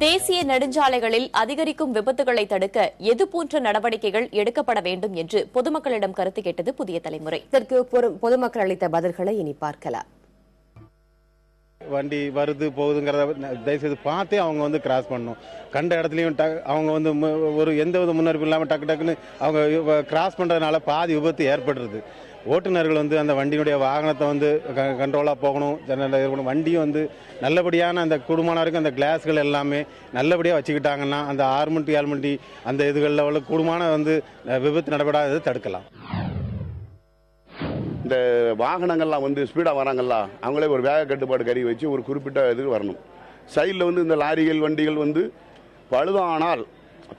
தேசிய நெடுஞ்சாலைகளில் அதிகரிக்கும் விபத்துகளை தடுக்க எதுபோன்ற நடவடிக்கைகள் எடுக்கப்பட வேண்டும் என்று பொதுமக்களிடம் கருத்து கேட்டது புதிய தலைமுறை. இதற்கு பொதுமக்கள் அளித்த பதில்களை இனி பார்க்கலாம். வண்டி வருது போகுதுங்கிறத தயவுசெய்து பார்த்தே அவங்க கிராஸ் பண்ணணும். கண்ட இடத்துலையும் அவங்க ஒரு எந்த வித முன்னறிப்பு இல்லாமல் டக்கு டக்குன்னு அவங்க கிராஸ் பண்ணுறதுனால பாதி விபத்து ஏற்படுறது. ஓட்டுநர்கள் அந்த வண்டியினுடைய வாகனத்தை கண்ட்ரோலாக போகணும். வண்டியும் நல்லபடியான அந்த கூடுமான வரைக்கும் அந்த கிளாஸ்கள் எல்லாமே நல்லபடியாக வச்சுக்கிட்டாங்கன்னா அந்த 6 மணி 7 மணி அந்த இதுகளில் உள்ள கூடுமான விபத்து நடைபெறாததை தடுக்கலாம். இந்த வாகனங்கள்லாம் ஸ்பீடாக வராங்கல்ல, அவங்களே ஒரு வேக கட்டுப்பாடு கருவி வச்சு ஒரு குறிப்பிட்ட இதுக்கு வரணும். சைடில் இந்த லாரிகள் வண்டிகள்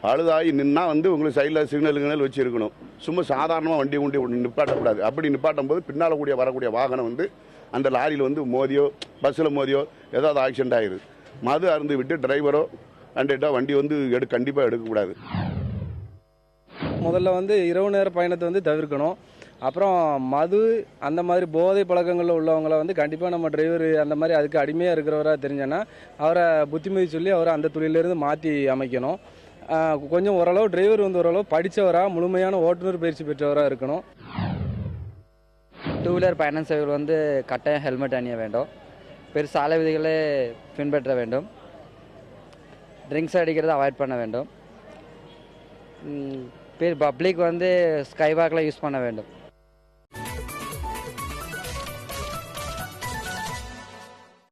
பழுதாகி நின்னா உங்களுக்கு சைடில் சிக்னல் வச்சு இருக்கணும். சும்மா சாதாரணமாக வண்டி நிப்பாட்டக்கூடாது. அப்படி நிப்பாட்டும் போது பின்னால் வரக்கூடிய வாகனம் அந்த லாரியில் மோதியோ பஸ்ஸில் மோதியோ ஏதாவது ஆக்சிடென்ட் ஆகிடுது. மது அருந்து விட்டு டிரைவரோ கண்டிப்பாக வண்டி கண்டிப்பாக எடுக்கக்கூடாது. முதல்ல இரவு நேர பயணத்தை தவிர்க்கணும். அப்புறம் மது அந்த மாதிரி போதை பழக்கங்களில் உள்ளவங்களை கண்டிப்பாக நம்ம டிரைவர் அந்த மாதிரி அதுக்கு அடிமையாக இருக்கிறவராக தெரிஞ்சோன்னா அவரை புத்திமதி சொல்லி அவரை அந்த தொழிலிருந்து மாற்றி அமைக்கணும். கொஞ்சம் ஓரளவு டிரைவர் ஓரளவு படித்தவராக முழுமையான ஓட்டுநர் பயிற்சி பெற்றவராக இருக்கணும். 2 வீலர் பயணம் செய்வர்கள் கட்டாயம் ஹெல்மெட் அணிய வேண்டும். சாலை விதிகளை பின்பற்ற வேண்டும். ட்ரிங்க்ஸ் அடிக்கிறத அவாய்ட் பண்ண வேண்டும். பப்ளிக் ஸ்கை வாக்கில் யூஸ் பண்ண வேண்டும்.